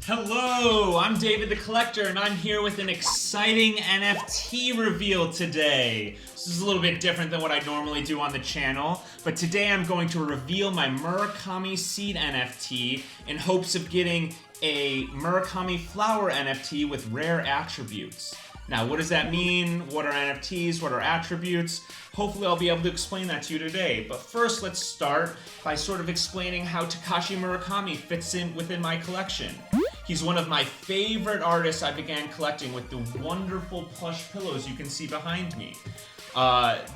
Hello, I'm David the Collector, and I'm here with an exciting NFT reveal today. This is a little bit different than what I normally do on the channel, but today I'm going to reveal my Murakami Seed NFT in hopes of getting a Murakami Flower NFT with rare attributes. Now, what does that mean? What are NFTs? What are attributes? Hopefully I'll be able to explain that to you today. But first, let's start by sort of explaining how Takashi Murakami fits in within my collection. He's one of my favorite artists. I began collecting with the wonderful plush pillows you can see behind me.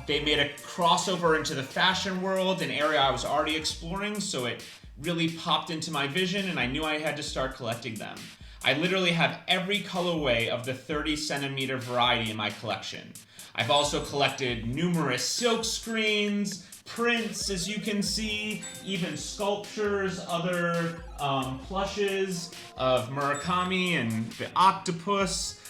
They made a crossover into the fashion world, an area I was already exploring, so it really popped into my vision and I knew I had to start collecting them. I literally have every colorway of the 30 centimeter variety in my collection. I've also collected numerous silk screens, prints, as you can see, even sculptures, other plushes of Murakami and the octopus,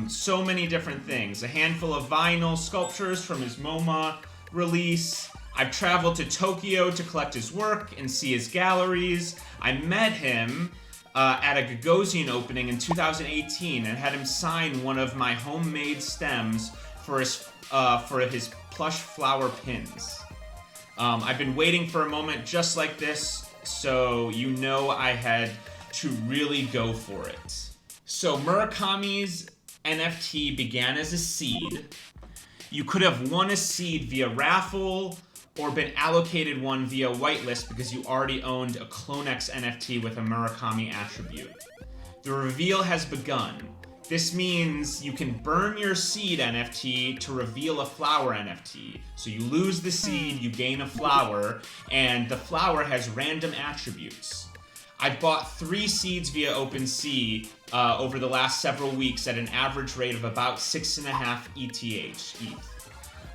so many different things. A handful of vinyl sculptures from his MoMA release. I've traveled to Tokyo to collect his work and see his galleries. I met him at a Gagosian opening in 2018 and had him sign one of my homemade stems for his plush flower pins. I've been waiting for a moment just like this, so you know I had to really go for it. So Murakami's NFT began as a seed. You could have won a seed via raffle or been allocated one via whitelist because you already owned a Clonex NFT with a Murakami attribute. The reveal has begun. This means you can burn your seed NFT to reveal a flower NFT. So you lose the seed, you gain a flower, and the flower has random attributes. I've bought 3 seeds via OpenSea over the last several weeks at an average rate of about 6.5 ETH.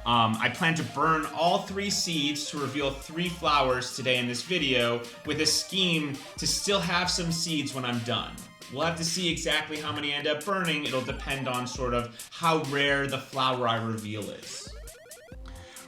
I plan to burn all 3 seeds to reveal 3 flowers today in this video with a scheme to still have some seeds when I'm done. We'll have to see exactly how many end up burning. It'll depend on sort of how rare the flower I reveal is.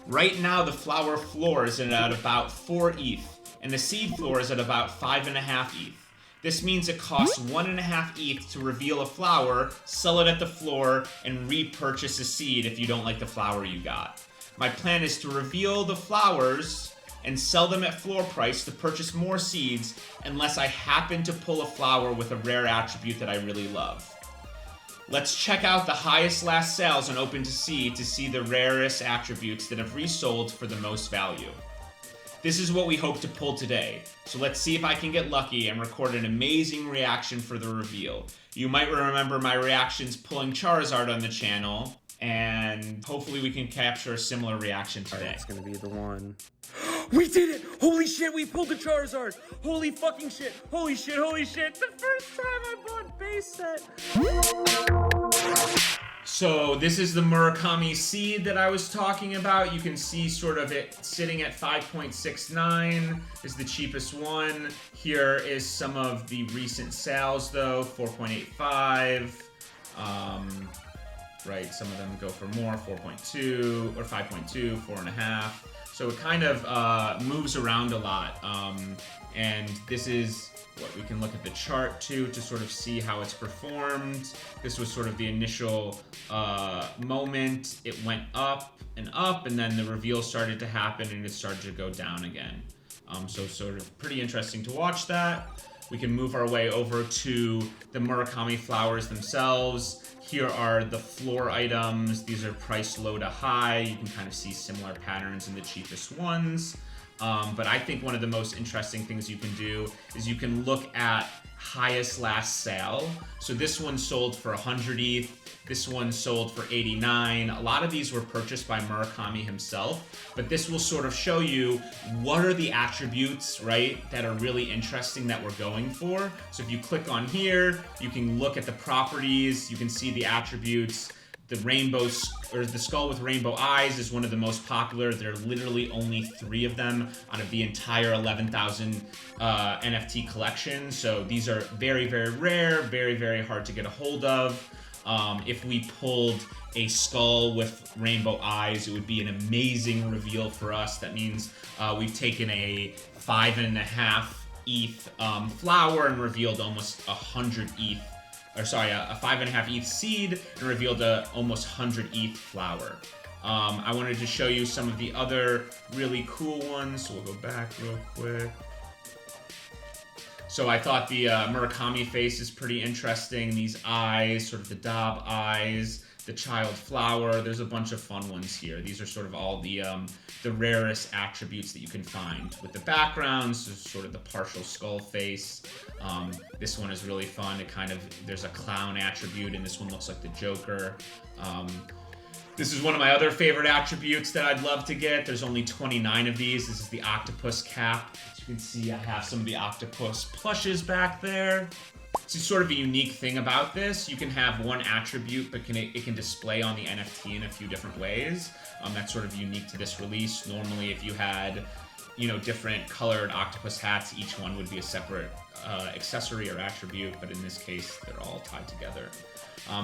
Right now, the flower floor is at about 4 ETH, and the seed floor is at about 5.5 ETH. This means it costs 1.5 ETH to reveal a flower, sell it at the floor, and repurchase a seed if you don't like the flower you got. My plan is to reveal the flowers and sell them at floor price to purchase more seeds unless I happen to pull a flower with a rare attribute that I really love. Let's check out the highest last sales on OpenSea to see the rarest attributes that have resold for the most value. This is what we hope to pull today, so let's see if I can get lucky and record an amazing reaction for the reveal. You might remember my reactions pulling Charizard on the channel, and hopefully we can capture a similar reaction today. It's gonna be the one. We did it! Holy shit, we pulled the Charizard! Holy fucking shit! Holy shit, holy shit! The first time I bought base set! So this is the Murakami seed that I was talking about. You can see sort of it sitting at 5.69 is the cheapest one. Here is some of the recent sales though, 4.85. Right, some of them go for more, 4.2 or 5.2, 4.5. So it kind of moves around a lot. And this is what we can look at the chart too to sort of see how it's performed. This was sort of the initial moment. It went up, and then the reveal started to happen and it started to go down again. So sort of pretty interesting to watch that. We can move our way over to the Murakami flowers themselves. Here are the floor items. These are priced low to high. You can kind of see similar patterns in the cheapest ones. But I think one of the most interesting things you can do is you can look at highest last sale. So this one sold for 100 ETH. This one sold for 89. A lot of these were purchased by Murakami himself, but this will sort of show you what are the attributes, right, that are really interesting that we're going for. So if you click on here, you can look at the properties, you can see the attributes. The rainbow, or the skull with rainbow eyes is one of the most popular. There are literally only 3 of them out of the entire 11,000 NFT collection. So these are very, very rare, very, very hard to get a hold of. If we pulled a skull with rainbow eyes, it would be an amazing reveal for us. That means we've taken a 5.5 ETH flower and revealed almost 100 ETH, or sorry, a 5.5 ETH seed and revealed a almost 100 ETH flower. I wanted to show you some of the other really cool ones, so we'll go back real quick. So I thought the Murakami face is pretty interesting. These eyes, sort of the Dab eyes, the child flower. There's a bunch of fun ones here. These are sort of all the rarest attributes that you can find. With the backgrounds, there's sort of the partial skull face. This one is really fun. It kind of, there's a clown attribute, and this one looks like the Joker. This is one of my other favorite attributes that I'd love to get. There's only 29 of these. This is the octopus cap. As you can see, I have some of the octopus plushes back there. It's sort of a unique thing about this. You can have one attribute, but it can display on the NFT in a few different ways. That's sort of unique to this release. Normally, if you had, you know, different colored octopus hats, each one would be a separate accessory or attribute, but in this case, they're all tied together.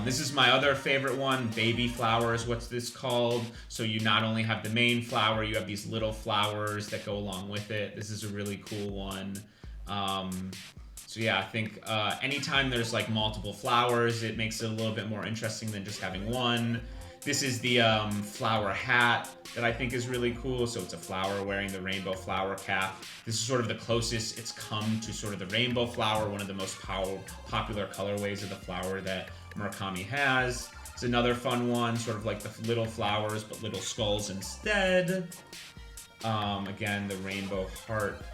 This is my other favorite one, baby flower is what's this called. So you not only have the main flower, you have these little flowers that go along with it. This is a really cool one. So yeah, I think anytime there's like multiple flowers, it makes it a little bit more interesting than just having one. This is the flower hat that I think is really cool. So it's a flower wearing the rainbow flower cap. This is sort of the closest it's come to sort of the rainbow flower, one of the most popular colorways of the flower that Murakami has. It's another fun one, sort of like the little flowers, but little skulls instead. Again, the rainbow heart,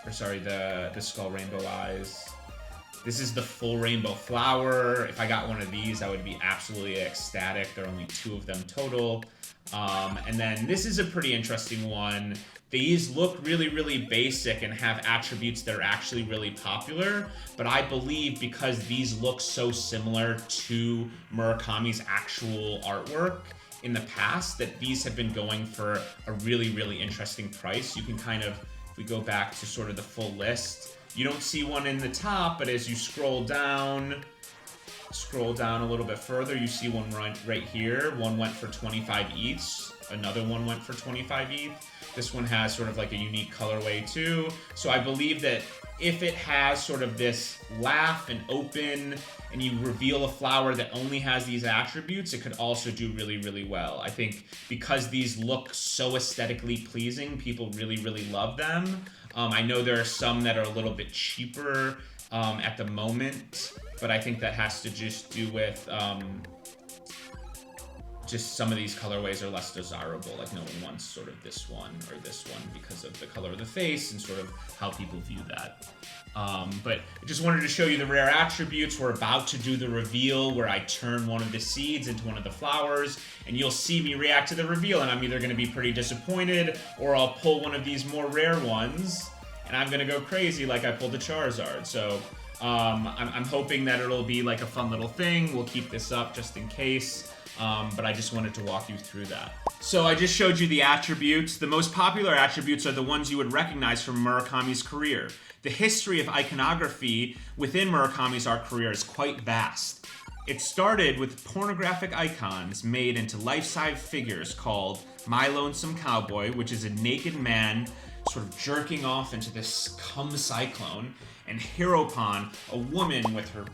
or sorry, the skull rainbow eyes. This is the full rainbow flower. If I got one of these, I would be absolutely ecstatic. There are only 2 of them total. And then this is a pretty interesting one. These look really, really basic and have attributes that are actually really popular, but I believe because these look so similar to Murakami's actual artwork in the past, that these have been going for a really, really interesting price. You can kind of, if we go back to sort of the full list, you don't see one in the top, but as you scroll down a little bit further, you see one right here. One went for 25 ETH, another one went for 25 ETH. This one has sort of like a unique colorway too. So I believe that if it has sort of this laugh and open, and you reveal a flower that only has these attributes, it could also do really, really well. I think because these look so aesthetically pleasing, people really, really love them. I know there are some that are a little bit cheaper at the moment, but I think that has to just do with just some of these colorways are less desirable. Like no one wants sort of this one or this one because of the color of the face and sort of how people view that. But I just wanted to show you the rare attributes. We're about to do the reveal where I turn one of the seeds into one of the flowers, and you'll see me react to the reveal, and I'm either going to be pretty disappointed or I'll pull one of these more rare ones and I'm going to go crazy like I pulled the Charizard. So I'm hoping that it'll be like a fun little thing. We'll keep this up just in case. But I just wanted to walk you through that. So I just showed you the attributes. The most popular attributes are the ones you would recognize from Murakami's career. The history of iconography within Murakami's art career is quite vast. It started with pornographic icons made into life-size figures called My Lonesome Cowboy, which is a naked man sort of jerking off into this cum cyclone, and Heropon, a woman with her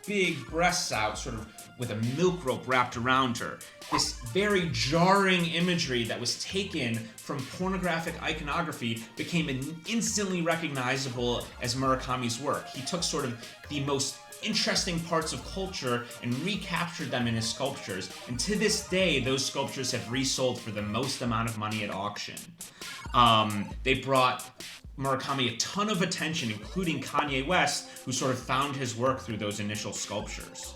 big breasts out, sort of with a milk rope wrapped around her. This very jarring imagery that was taken from pornographic iconography became instantly recognizable as Murakami's work. He took sort of the most interesting parts of culture and recaptured them in his sculptures. And to this day, those sculptures have resold for the most amount of money at auction. They brought Murakami a ton of attention, including Kanye West, who sort of found his work through those initial sculptures.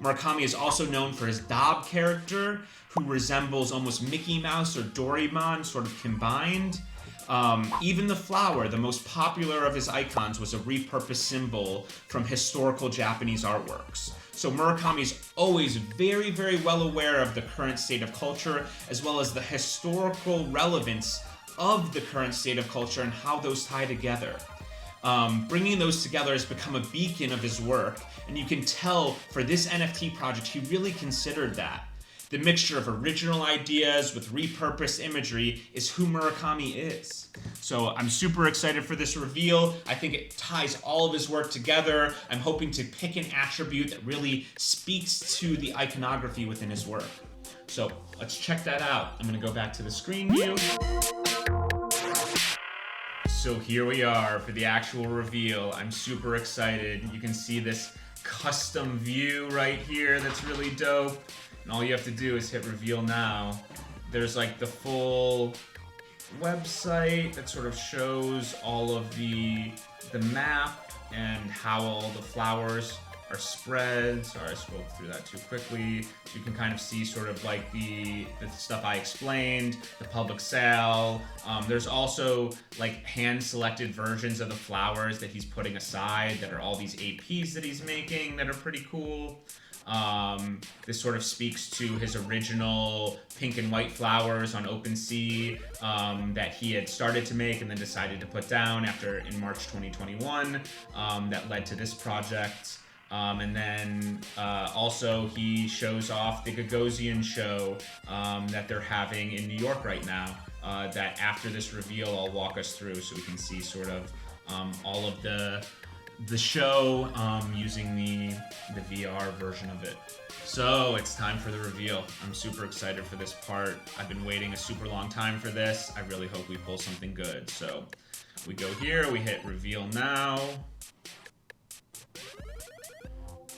Murakami is also known for his Dab character, who resembles almost Mickey Mouse or Doraemon sort of combined. Even the flower, the most popular of his icons, was a repurposed symbol from historical Japanese artworks. So Murakami is always very, very well aware of the current state of culture, as well as the historical relevance of the current state of culture and how those tie together. Bringing those together has become a beacon of his work, and you can tell for this NFT project he really considered that. The mixture of original ideas with repurposed imagery is who Murakami is. So I'm super excited for this reveal. I think it ties all of his work together. I'm hoping to pick an attribute that really speaks to the iconography within his work. So let's check that out. I'm gonna go back to the screen view. So here we are for the actual reveal. I'm super excited. You can see this custom view right here that's really dope. And all you have to do is hit reveal now. There's like the full website that sort of shows all of the map and how all the flowers are spread. Sorry, I scrolled through that too quickly. So you can kind of see sort of like the stuff I explained, the public sale. There's also like hand-selected versions of the flowers that he's putting aside that are all these APs that he's making that are pretty cool. This sort of speaks to his original pink and white flowers on OpenSea that he had started to make and then decided to put down in March 2021 that led to this project. And then also he shows off the Gagosian show that they're having in New York right now that after this reveal I'll walk us through so we can see sort of all of the show using the VR version of it. So it's time for the reveal. I'm super excited for this part. I've been waiting a super long time for this. I really hope we pull something good. So we go here, we hit reveal now.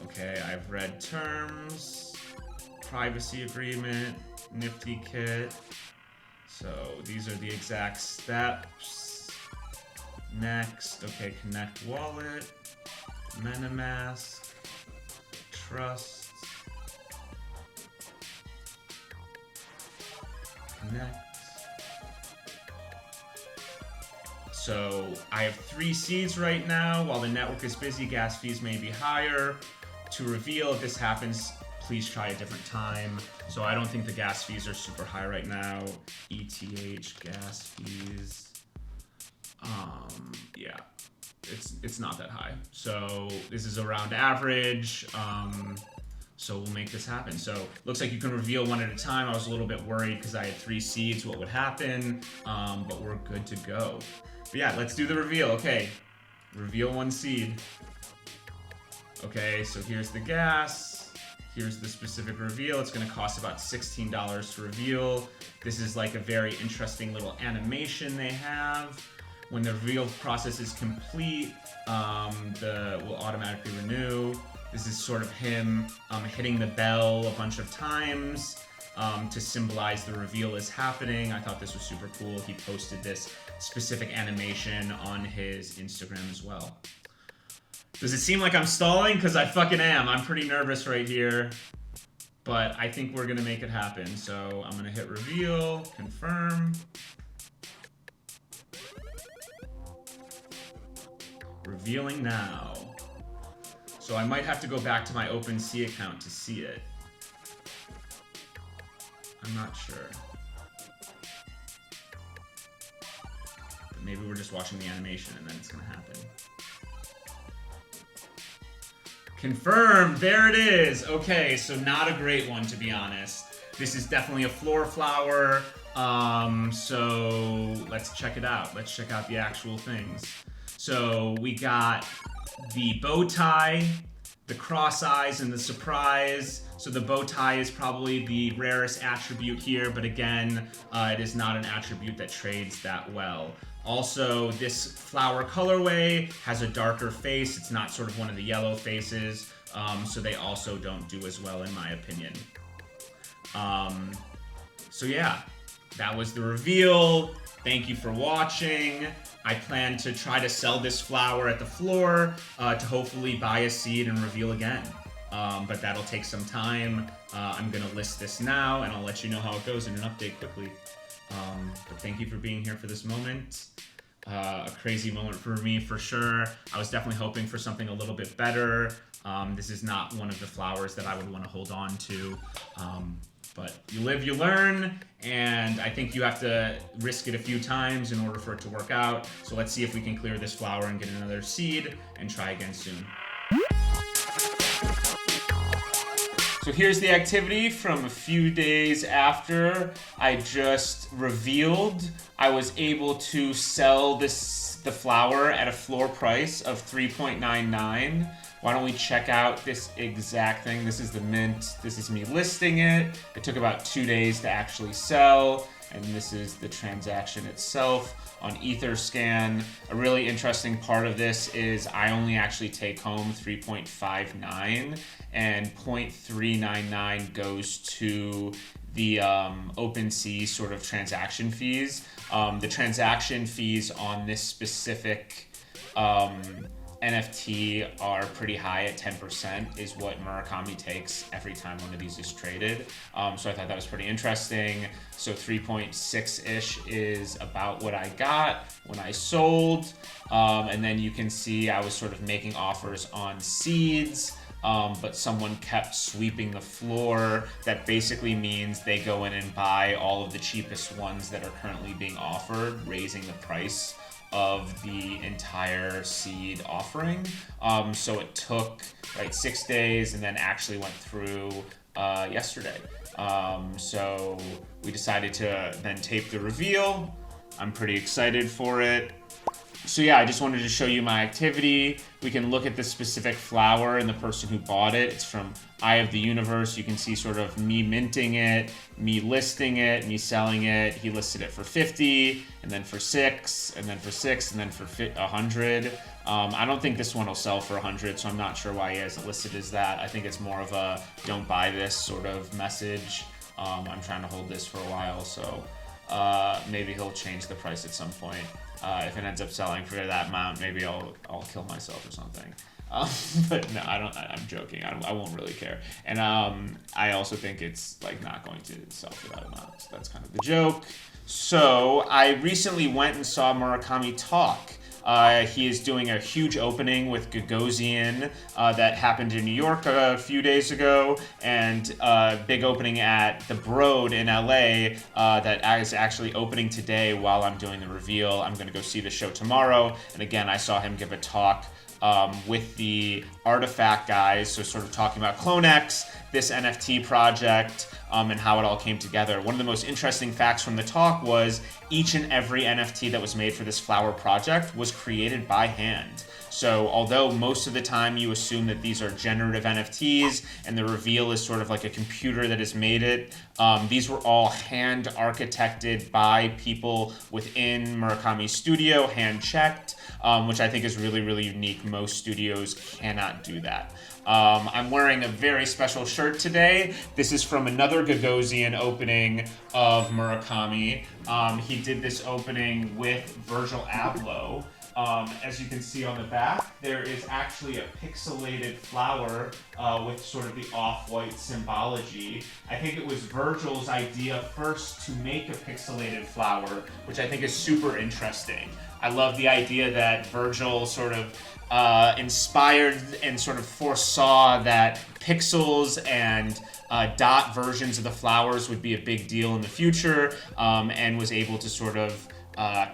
Okay, I've read terms, privacy agreement, Nifty kit. So these are the exact steps. Next, okay, connect wallet, MetaMask, trust, connect. So I have 3 seeds right now. While the network is busy, gas fees may be higher. To reveal if this happens, please try a different time. So I don't think the gas fees are super high right now. ETH gas fees. Yeah, it's not that high. So this is around average. So we'll make this happen. So looks like you can reveal one at a time. I was a little bit worried because I had 3 seeds, what would happen, but we're good to go. But yeah, let's do the reveal. Okay, reveal 1 seed. Okay, so here's the gas. Here's the specific reveal. It's gonna cost about $16 to reveal. This is like a very interesting little animation they have. When the reveal process is complete, will automatically renew. This is sort of him hitting the bell a bunch of times to symbolize the reveal is happening. I thought this was super cool. He posted this specific animation on his Instagram as well. Does it seem like I'm stalling? Because I fucking am. I'm pretty nervous right here. But I think we're gonna make it happen. So I'm gonna hit reveal, confirm. Revealing now. So I might have to go back to my OpenSea account to see it. I'm not sure. But maybe we're just watching the animation and then it's gonna happen. Confirmed, there it is. Okay, so not a great one to be honest. This is definitely a floor flower. So let's check it out. Let's check out the actual things. So we got the bow tie, the cross eyes, and the surprise. So the bow tie is probably the rarest attribute here, but again, it is not an attribute that trades that well. Also, this flower colorway has a darker face. It's not sort of one of the yellow faces, so they also don't do as well in my opinion. So yeah, that was the reveal. Thank you for watching. I plan to try to sell this flower at the floor to hopefully buy a seed and reveal again. But that'll take some time. I'm gonna list this now and I'll let you know how it goes in an update quickly. But thank you for being here for this moment. A crazy moment for me for sure. I was definitely hoping for something a little bit better. This is not one of the flowers that I would want to hold on to. But you live, you learn, and I think you have to risk it a few times in order for it to work out. So let's see if we can clear this flower and get another seed and try again soon. So here's the activity from a few days after I just revealed. I was able to sell the flower at a floor price of $3.99. Why don't we check out this exact thing? This is the mint. This is me listing it. It took about 2 days to actually sell. And this is the transaction itself on Etherscan. A really interesting part of this is I only actually take home 3.59 and 0.399 goes to the OpenSea sort of transaction fees. The transaction fees on this specific NFT are pretty high at 10% is what Murakami takes every time one of these is traded. So I thought that was pretty interesting. So 3.6-ish is about what I got when I sold. And then you can see I was sort of making offers on seeds, but someone kept sweeping the floor. That basically means they go in and buy all of the cheapest ones that are currently being offered, raising the price of the entire seed offering. So it took 6 days and then actually went through yesterday. So we decided to then tape the reveal. I'm pretty excited for it. So yeah, I just wanted to show you my activity. We can look at the specific flower and the person who bought it. It's from Eye of the Universe. You can see sort of me minting it, me listing it, me selling it. He listed it for 50, and then for 6, and then for 6, and then for 100. I don't think this one will sell for 100, so I'm not sure why he has it listed as that. I think it's more of a don't buy this sort of message. I'm trying to hold this for a while, so maybe he'll change the price at some point. If it ends up selling for that amount, maybe I'll kill myself or something. But no, I'm joking. I won't really care. And I also think it's not going to sell for that amount. So that's kind of the joke. So I recently went and saw Murakami talk. He is doing a huge opening with Gagosian that happened in New York a few days ago, and big opening at the Broad in LA that is actually opening today while I'm doing the reveal. I'm going to go see the show tomorrow, and again, I saw him give a talk with the Artifact guys, so sort of talking about CloneX, this NFT project, and how it all came together. One of the most interesting facts from the talk was each and every NFT that was made for this flower project was created by hand. So although most of the time you assume that these are generative NFTs and the reveal is sort of like a computer that has made it, these were all hand architected by people within Murakami's studio, hand checked, which I think is really, really unique. Most studios cannot do that. I'm wearing a very special shirt today. This is from another Gagosian opening of Murakami. He did this opening with Virgil Abloh. As you can see on the back, there is actually a pixelated flower with sort of the off-white symbology. I think it was Virgil's idea first to make a pixelated flower, which I think is super interesting. I love the idea that Virgil sort of inspired and sort of foresaw that pixels and dot versions of the flowers would be a big deal in the future, and was able to sort of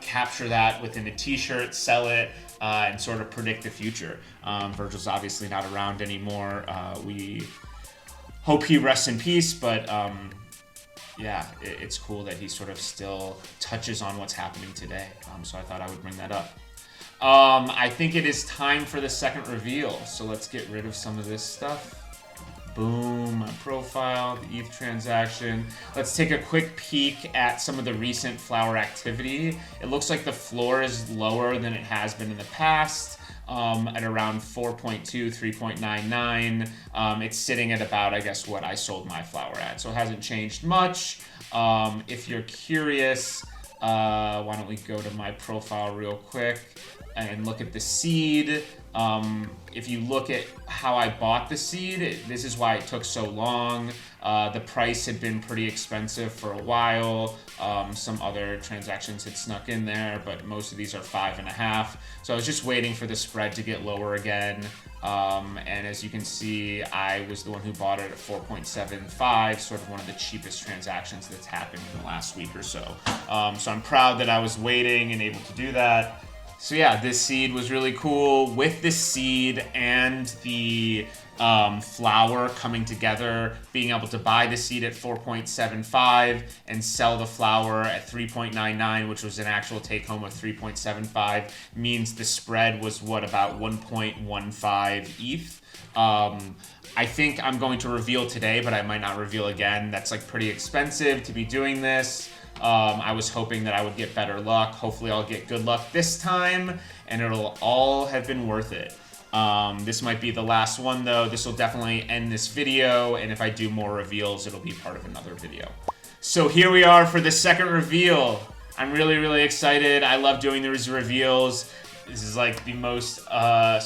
capture that within a t-shirt, sell it, and sort of predict the future. Virgil's obviously not around anymore. We hope he rests in peace, but yeah, it's cool that he sort of still touches on what's happening today. So I thought I would bring that up. I think it is time for the second reveal. So let's get rid of some of this stuff. Boom, my profile, the ETH transaction. Let's take a quick peek at some of the recent flower activity. It looks like the floor is lower than it has been in the past, at around 4.2, 3.99. It's sitting at about, I guess, what I sold my flower at. So it hasn't changed much. If you're curious, why don't we go to my profile real quick and look at the seed. If you look at how I bought the seed, this is why it took so long. The price had been pretty expensive for a while. Some other transactions had snuck in there, but most of these are 5.5. So I was just waiting for the spread to get lower again. And as you can see, I was the one who bought it at 4.75, sort of one of the cheapest transactions that's happened in the last week or so. So I'm proud that I was waiting and able to do that. So yeah, this seed was really cool. With the seed and the flower coming together, being able to buy the seed at 4.75 and sell the flower at 3.99, which was an actual take home of 3.75, means the spread was what, about 1.15 ETH. I think I'm going to reveal today, but I might not reveal again. That's like pretty expensive to be doing this. I was hoping that I would get better luck. Hopefully I'll get good luck this time, and it'll all have been worth it. This might be the last one though. This will definitely end this video, and if I do more reveals, it'll be part of another video. So here we are for the second reveal. I'm really, really excited. I love doing these reveals. This is like the most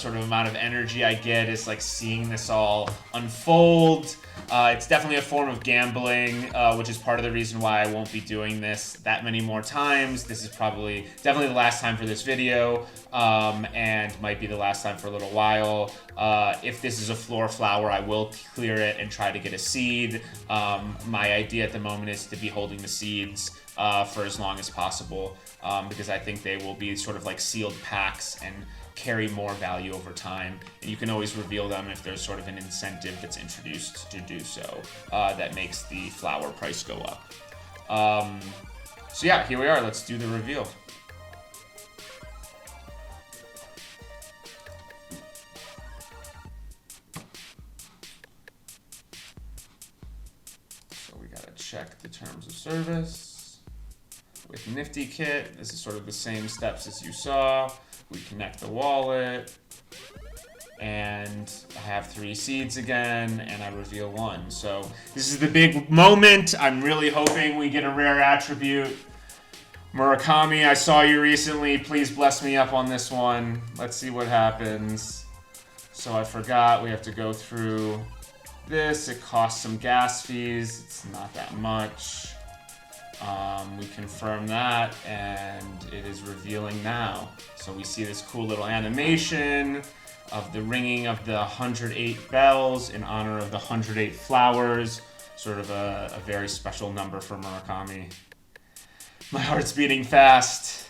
sort of amount of energy I get is like seeing this all unfold. It's definitely a form of gambling, which is part of the reason why I won't be doing this that many more times. This is definitely the last time for this video, and might be the last time for a little while. If this is a floor flower, I will clear it and try to get a seed. My idea at the moment is to be holding the seeds for as long as possible, because I think they will be sort of like sealed packs and carry more value over time, and you can always reveal them if there's sort of an incentive that's introduced to do so, that makes the flower price go up. So yeah, here we are. Let's do the reveal. So we gotta check the terms of service. With Nifty Kit, this is sort of the same steps as you saw. We connect the wallet, and I have 3 seeds again, and I reveal 1. So this is the big moment. I'm really hoping we get a rare attribute. Murakami, I saw you recently. Please bless me up on this one. Let's see what happens. So I forgot we have to go through this. It costs some gas fees. It's not that much. We confirm that, and it is revealing now. So we see this cool little animation of the ringing of the 108 bells in honor of the 108 flowers. Sort of a very special number for Murakami. My heart's beating fast.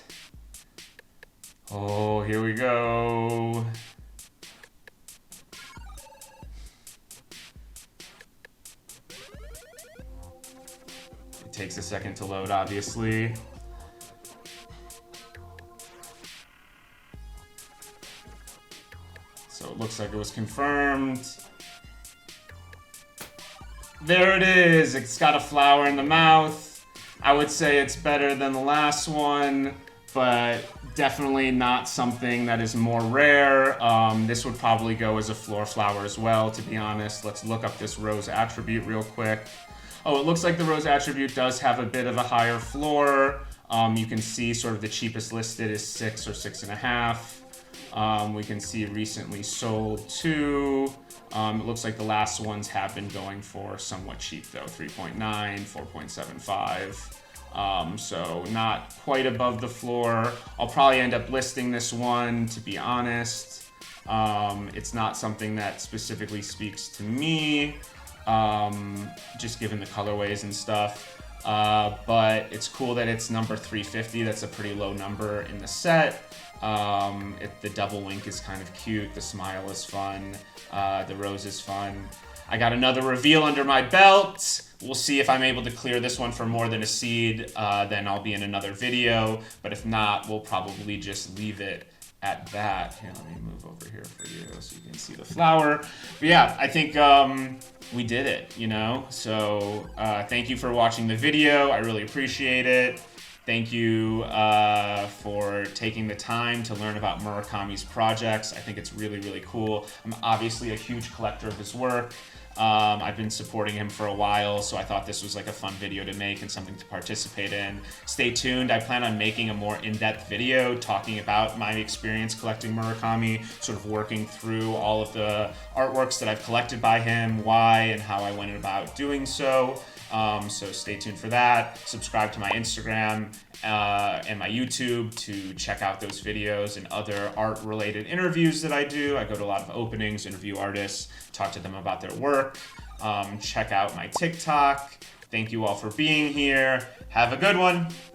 Oh, here we go. It takes a second to load, obviously. So it looks like it was confirmed. There it is. It's got a flower in the mouth. I would say it's better than the last one, but definitely not something that is more rare. This would probably go as a floor flower as well, to be honest. Let's look up this rose attribute real quick. Oh, it looks like the rose attribute does have a bit of a higher floor. You can see sort of the cheapest listed is 6 or 6.5. We can see recently sold 2. It looks like the last ones have been going for somewhat cheap though, 3.9, 4.75. So not quite above the floor. I'll probably end up listing this one, to be honest. It's not something that specifically speaks to me, just given the colorways and stuff. But it's cool that it's number 350. That's a pretty low number in the set. The double wink is kind of cute. The smile is fun. The rose is fun. I got another reveal under my belt. We'll see if I'm able to clear this one for more than a seed. Then I'll be in another video. But if not, we'll probably just leave it at that. Here, let me move over here for you so you can see the flower. But yeah, I think we did it, you know? So thank you for watching the video. I really appreciate it. Thank you for taking the time to learn about Murakami's projects. I think it's really, really cool. I'm obviously a huge collector of his work. I've been supporting him for a while, so I thought this was like a fun video to make and something to participate in. Stay tuned. I plan on making a more in-depth video talking about my experience collecting Murakami, sort of working through all of the artworks that I've collected by him, why and how I went about doing so. So stay tuned for that. Subscribe to my Instagram and my YouTube to check out those videos and other art-related interviews that I do. I go to a lot of openings, interview artists, talk to them about their work. Check out my TikTok. Thank you all for being here. Have a good one.